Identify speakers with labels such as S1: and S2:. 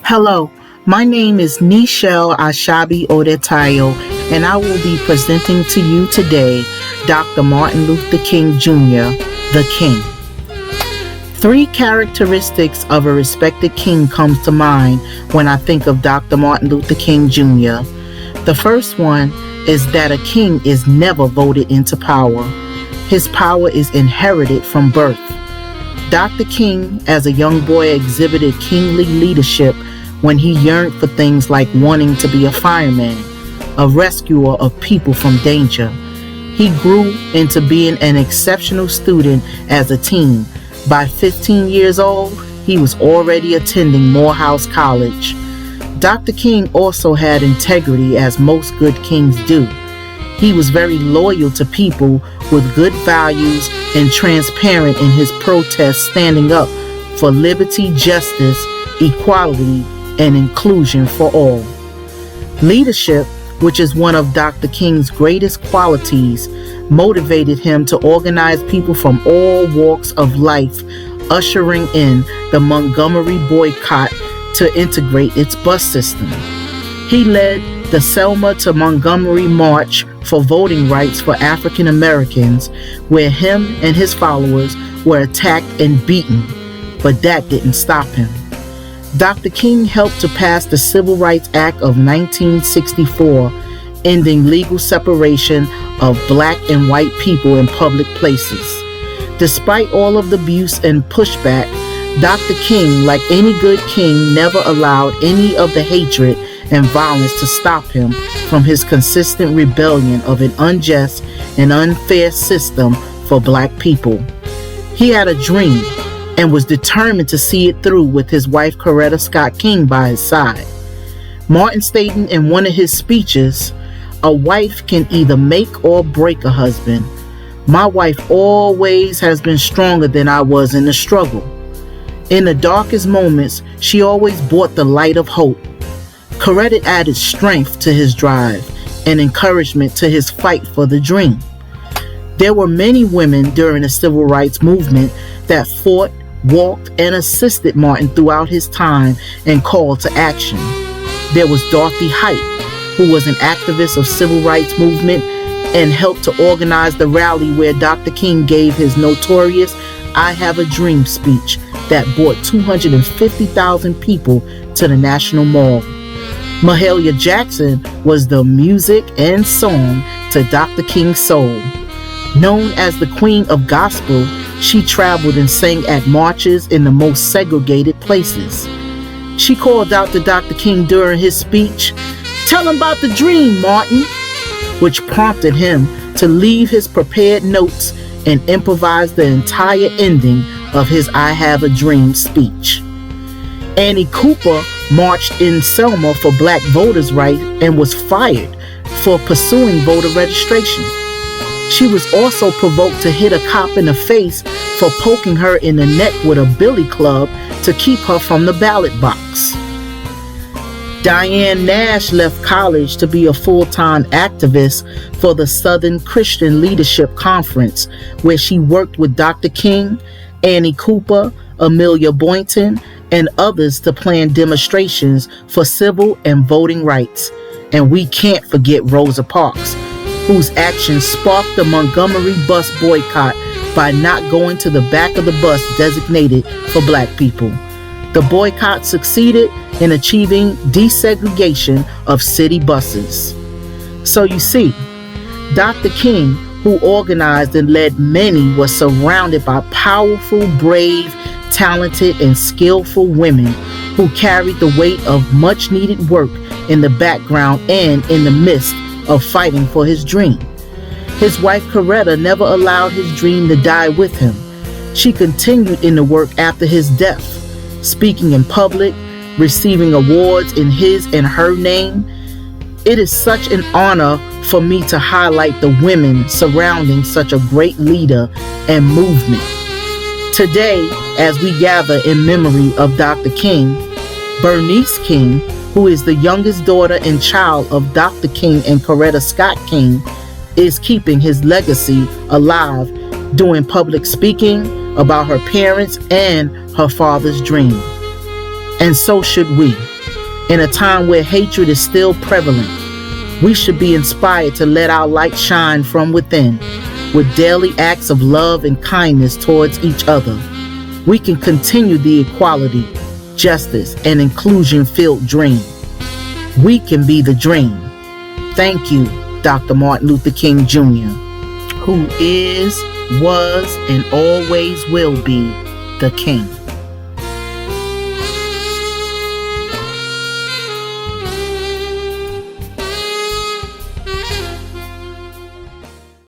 S1: Hello, my name is Nichelle Ashabi Odetayo, and I will be presenting to you today Dr. Martin Luther King Jr., the King. Three characteristics of a respected king comes to mind when I think of Dr. Martin Luther King Jr. The first one is that a king is never voted into power. His power is inherited from birth. Dr. King, as a young boy, exhibited kingly leadership when he yearned for things like wanting to be a fireman, a rescuer of people from danger. He grew into being an exceptional student as a teen. By 15 years old, he was already attending Morehouse College. Dr. King also had integrity, as most good kings do. He was very loyal to people with good values and transparent in his protests, standing up for liberty, justice, equality, and inclusion for all. Leadership, which is one of Dr. King's greatest qualities, motivated him to organize people from all walks of life, ushering in the Montgomery boycott to integrate its bus system. He led the Selma to Montgomery March for voting rights for African Americans, where him and his followers were attacked and beaten, but that didn't stop him. Dr. King helped to pass the Civil Rights Act of 1964, ending legal separation of black and white people in public places. Despite all of the abuse and pushback, Dr. King, like any good king, never allowed any of the hatred and violence to stop him from his consistent rebellion of an unjust and unfair system for black people. He had a dream and was determined to see it through with his wife Coretta Scott King by his side. Martin stated in one of his speeches, "A wife can either make or break a husband. My wife always has been stronger than I was in the struggle. In the darkest moments, she always brought the light of hope." Coretta added strength to his drive and encouragement to his fight for the dream. There were many women during the civil rights movement that fought, walked, and assisted Martin throughout his time and called to action. There was Dorothy Height, who was an activist of civil rights movement and helped to organize the rally where Dr. King gave his notorious "I Have a Dream" speech that brought 250,000 people to the National Mall. Mahalia Jackson was the music and song to Dr. King's soul. Known as the Queen of Gospel, she traveled and sang at marches in the most segregated places. She called out to Dr. King during his speech, "Tell him about the dream, Martin," which prompted him to leave his prepared notes and improvise the entire ending of his "I Have a Dream" speech. Annie Cooper marched in Selma for black voters' rights and was fired for pursuing voter registration. She was also provoked to hit a cop in the face for poking her in the neck with a billy club to keep her from the ballot box. Diane Nash left college to be a full-time activist for the Southern Christian Leadership Conference, where she worked with Dr. King, Annie Cooper, Amelia Boynton, and others to plan demonstrations for civil and voting rights. And we can't forget Rosa Parks, whose actions sparked the Montgomery bus boycott by not going to the back of the bus designated for black people. The boycott succeeded in achieving desegregation of city buses. So you see, Dr. King, who organized and led many, was surrounded by powerful, brave, talented, and skillful women who carried the weight of much needed work in the background and in the midst of fighting for his dream. His wife Coretta never allowed his dream to die with him. She continued in the work after his death, speaking in public, receiving awards in his and her name. It is such an honor for me to highlight the women surrounding such a great leader and movement. Today, as we gather in memory of Dr. King, Bernice King, who is the youngest daughter and child of Dr. King and Coretta Scott King, is keeping his legacy alive, doing public speaking about her parents and her father's dream. And so should we. In a time where hatred is still prevalent, we should be inspired to let our light shine from within. With daily acts of love and kindness towards each other, we can continue the equality, justice, and inclusion-filled dream. We can be the dream. Thank you, Dr. Martin Luther King Jr., who is, was, and always will be the King.